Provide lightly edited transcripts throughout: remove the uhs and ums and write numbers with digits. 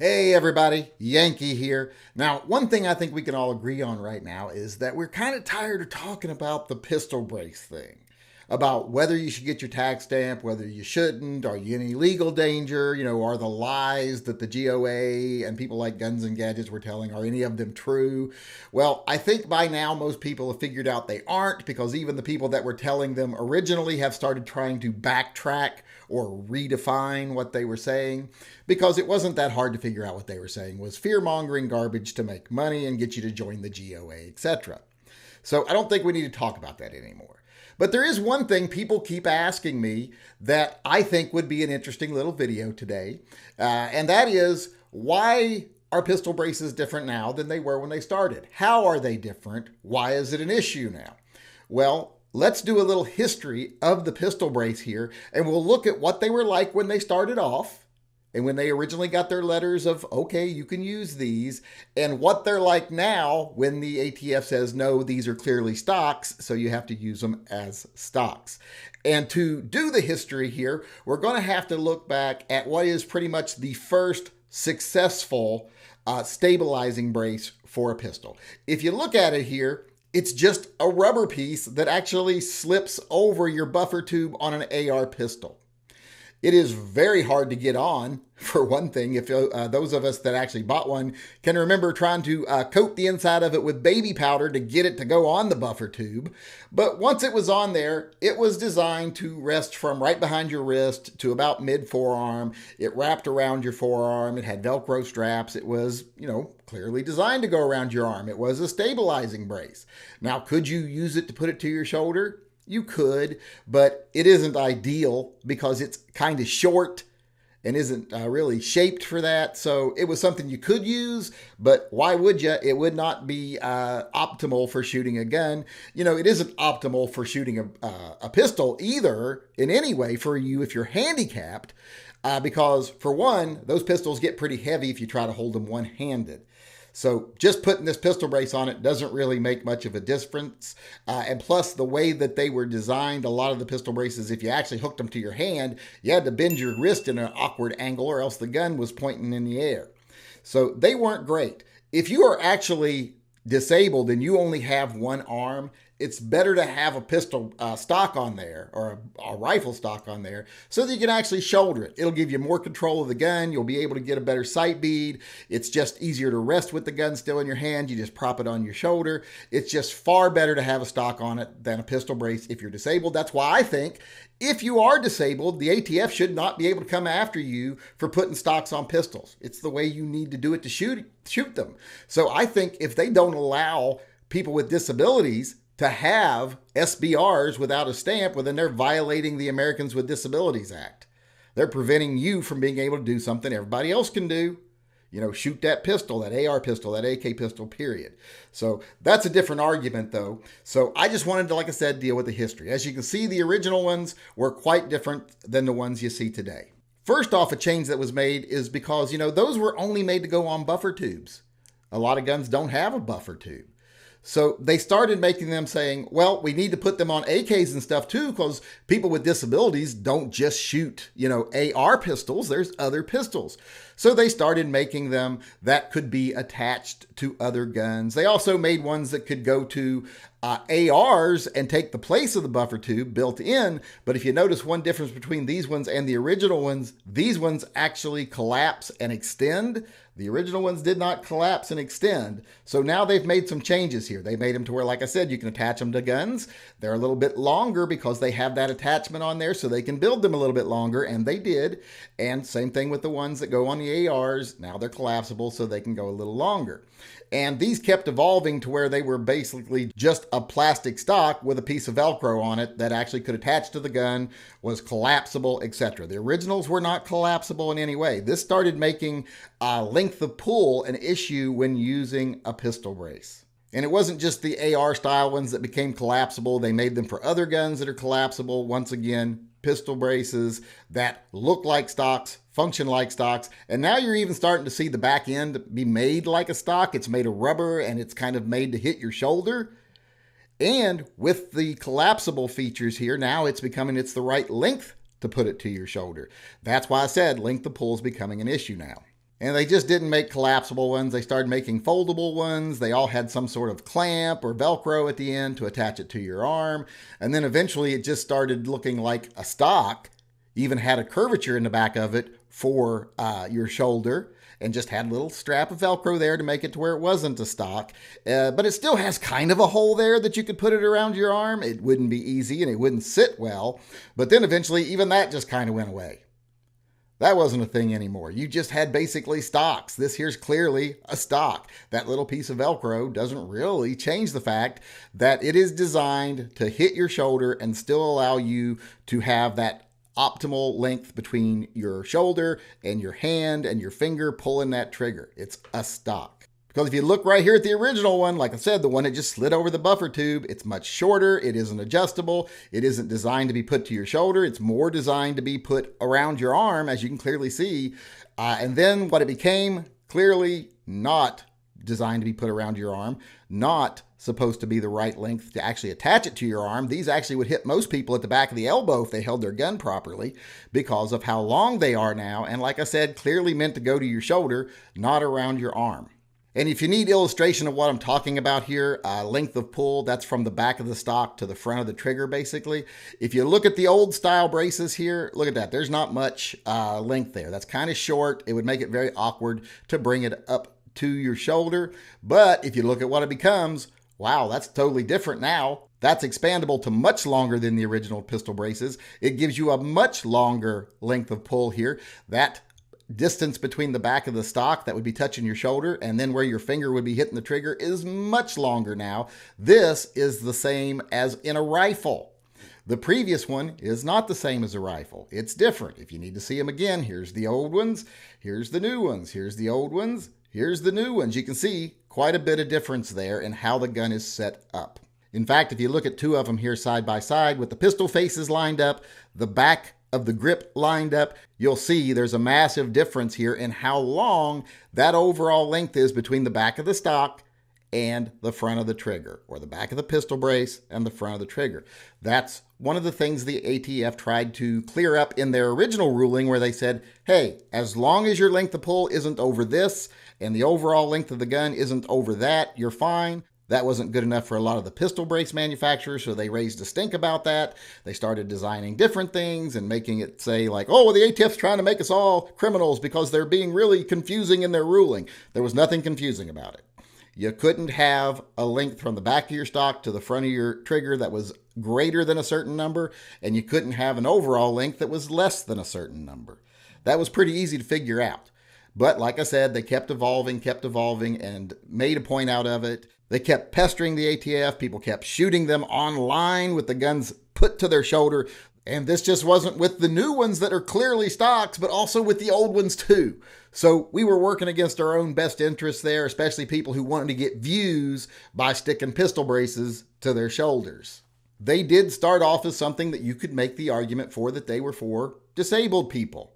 Hey everybody, Yankee here. Now, one thing I think we can all agree on right now is that we're kind of tired of talking about the pistol brace thing. About whether you should get your tax stamp, whether you shouldn't, are you in any legal danger, are the lies that the GOA and people like Guns and Gadgets were telling, are any of them true? Well, I think by now most people have figured out they aren't, because even the people that were telling them originally have started trying to backtrack or redefine what they were saying, because it wasn't that hard to figure out what they were saying was fear-mongering garbage to make money and get you to join the GOA, etc. So I don't think we need to talk about that anymore. But there is one thing people keep asking me that I think would be an interesting little video today, and that is, why are pistol braces different now than they were when they started? How are they different? Why is it an issue now? Well, let's do a little history of the pistol brace here, and we'll look at what they were like when they started off, and when they originally got their letters of, okay, you can use these, and what they're like now when the ATF says, no, these are clearly stocks, so you have to use them as stocks. And to do the history here, we're going to have to look back at what is pretty much the first successful stabilizing brace for a pistol. If you look at it here, it's just a rubber piece that actually slips over your buffer tube on an AR pistol. It is very hard to get on, for one thing. If those of us that actually bought one can remember trying to coat the inside of it with baby powder to get it to go on the buffer tube. But once it was on there, it was designed to rest from right behind your wrist to about mid-forearm. It wrapped around your forearm. It had Velcro straps. It was, clearly designed to go around your arm. It was a stabilizing brace. Now, could you use it to put it to your shoulder? You could, but it isn't ideal because it's kind of short and isn't really shaped for that. So it was something you could use, but why would you? It would not be optimal for shooting a gun. It isn't optimal for shooting a pistol either in any way for you if you're handicapped, because for one, those pistols get pretty heavy if you try to hold them one-handed. So just putting this pistol brace on it doesn't really make much of a difference. And plus, the way that they were designed, a lot of the pistol braces, if you actually hooked them to your hand, you had to bend your wrist in an awkward angle or else the gun was pointing in the air. So they weren't great. If you are actually disabled and you only have one arm, it's better to have a pistol stock on there or a rifle stock on there so that you can actually shoulder it. It'll give you more control of the gun. You'll be able to get a better sight bead. It's just easier to rest with the gun still in your hand. You just prop it on your shoulder. It's just far better to have a stock on it than a pistol brace if you're disabled. That's why I think if you are disabled, the ATF should not be able to come after you for putting stocks on pistols. It's the way you need to do it to shoot them. So I think if they don't allow people with disabilities to have SBRs without a stamp, well, then they're violating the Americans with Disabilities Act. They're preventing you from being able to do something everybody else can do. Shoot that pistol, that AR pistol, that AK pistol, period. So that's a different argument, though. So I just wanted to, like I said, deal with the history. As you can see, the original ones were quite different than the ones you see today. First off, a change that was made is because, those were only made to go on buffer tubes. A lot of guns don't have a buffer tube. So they started making them saying, well, we need to put them on AKs and stuff too, because people with disabilities don't just shoot, AR pistols. There's other pistols. So they started making them that could be attached to other guns. They also made ones that could go to ARs and take the place of the buffer tube built in. But if you notice one difference between these ones and the original ones, these ones actually collapse and extend. The original ones did not collapse and extend. So now they've made some changes here. They made them to where, like I said, you can attach them to guns. They're a little bit longer because they have that attachment on there so they can build them a little bit longer, and they did. And same thing with the ones that go on the ARs. Now they're collapsible so they can go a little longer. And these kept evolving to where they were basically just a plastic stock with a piece of Velcro on it that actually could attach to the gun, was collapsible, etc. The originals were not collapsible in any way. This started making length of pull an issue when using a pistol brace. And it wasn't just the AR style ones that became collapsible. They made them for other guns that are collapsible. Once again, pistol braces that look like stocks, function like stocks, and now you're even starting to see the back end be made like a stock. It's made of rubber and it's kind of made to hit your shoulder. And with the collapsible features here, now it's the right length to put it to your shoulder. That's why I said length of pull is becoming an issue now. And they just didn't make collapsible ones. They started making foldable ones. They all had some sort of clamp or Velcro at the end to attach it to your arm. And then eventually it just started looking like a stock, even had a curvature in the back of it for your shoulder, and just had a little strap of Velcro there to make it to where it wasn't a stock. But it still has kind of a hole there that you could put it around your arm. It wouldn't be easy and it wouldn't sit well. But then eventually even that just kind of went away. That wasn't a thing anymore. You just had basically stocks. This here's clearly a stock. That little piece of Velcro doesn't really change the fact that it is designed to hit your shoulder and still allow you to have that optimal length between your shoulder and your hand and your finger pulling that trigger. It's a stock. Because if you look right here at the original one, like I said, the one that just slid over the buffer tube, it's much shorter. It isn't adjustable. It isn't designed to be put to your shoulder. It's more designed to be put around your arm, as you can clearly see. And then what it became, clearly not designed to be put around your arm, not supposed to be the right length to actually attach it to your arm. These actually would hit most people at the back of the elbow if they held their gun properly because of how long they are now. And like I said, clearly meant to go to your shoulder, not around your arm. And if you need illustration of what I'm talking about here, length of pull, that's from the back of the stock to the front of the trigger, basically. If you look at the old style braces here, look at that. There's not much length there. That's kind of short. It would make it very awkward to bring it up to your shoulder. But if you look at what it becomes, wow, that's totally different now. That's expandable to much longer than the original pistol braces. It gives you a much longer length of pull here. That distance between the back of the stock that would be touching your shoulder and then where your finger would be hitting the trigger is much longer now. This is the same as in a rifle. The previous one is not the same as a rifle. It's different. If you need to see them again, here's the old ones, here's the new ones, here's the old ones, here's the new ones. You can see quite a bit of difference there in how the gun is set up. In fact, if you look at two of them here side by side with the pistol faces lined up, the back of the grip lined up, you'll see there's a massive difference here in how long that overall length is between the back of the stock and the front of the trigger, or the back of the pistol brace and the front of the trigger. That's one of the things the ATF tried to clear up in their original ruling, where they said, hey, as long as your length of pull isn't over this and the overall length of the gun isn't over that, you're fine. That wasn't good enough for a lot of the pistol brace manufacturers, so they raised a stink about that. They started designing different things and making it say like, oh, well, the ATF's trying to make us all criminals because they're being really confusing in their ruling. There was nothing confusing about it. You couldn't have a length from the back of your stock to the front of your trigger that was greater than a certain number, and you couldn't have an overall length that was less than a certain number. That was pretty easy to figure out. But like I said, they kept evolving, and made a point out of it. They kept pestering the ATF. People kept shooting them online with the guns put to their shoulder. And this just wasn't with the new ones that are clearly stocks, but also with the old ones too. So we were working against our own best interests there, especially people who wanted to get views by sticking pistol braces to their shoulders. They did start off as something that you could make the argument for, that they were for disabled people.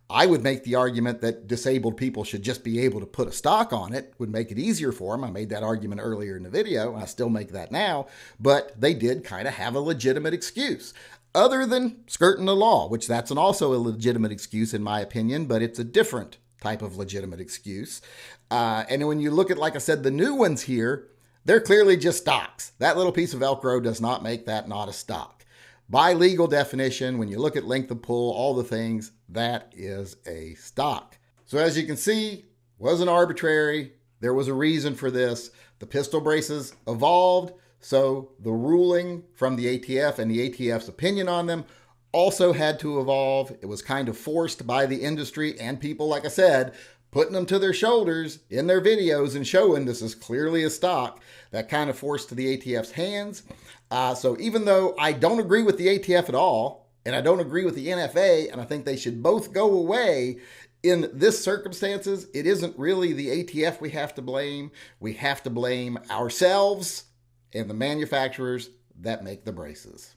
I would make the argument that disabled people should just be able to put a stock on it, would make it easier for them. I made that argument earlier in the video, and I still make that now, but they did kind of have a legitimate excuse. Other than skirting the law, which that's also a legitimate excuse in my opinion, but it's a different type of legitimate excuse. And when you look at, like I said, the new ones here, they're clearly just stocks. That little piece of Velcro does not make that not a stock. By legal definition, when you look at length of pull, all the things, that is a stock. So as you can see, wasn't arbitrary. There was a reason for this. The pistol braces evolved, so the ruling from the ATF and the ATF's opinion on them also had to evolve. It was kind of forced by the industry and people, like I said, putting them to their shoulders in their videos and showing this is clearly a stock. That kind of forced the ATF's hands. So even though I don't agree with the ATF at all, and I don't agree with the NFA, and I think they should both go away, in this circumstances, it isn't really the ATF we have to blame. We have to blame ourselves and the manufacturers that make the braces.